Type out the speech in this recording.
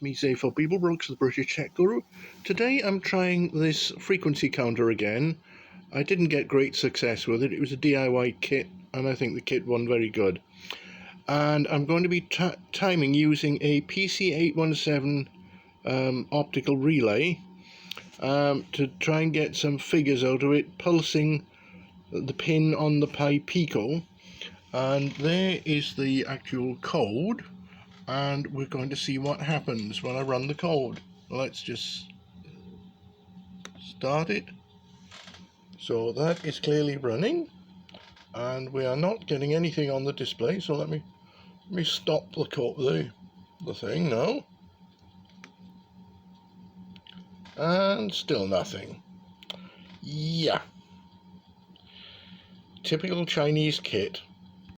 me, Zay for People Brooks, the British Tech Guru. Today I'm trying this frequency counter again. I didn't get great success with it. It was a DIY kit, and I think the kit won very good. And I'm going to be timing using a PC817 optical relay to try and get some figures out of it, pulsing the pin on the Pi Pico. And there is the actual code. And we're going to see what happens when I run the code. Let's just start it. So that is clearly running, and we are not getting anything on the display. So let me stop the thing now, and still nothing. Yeah, typical Chinese kit.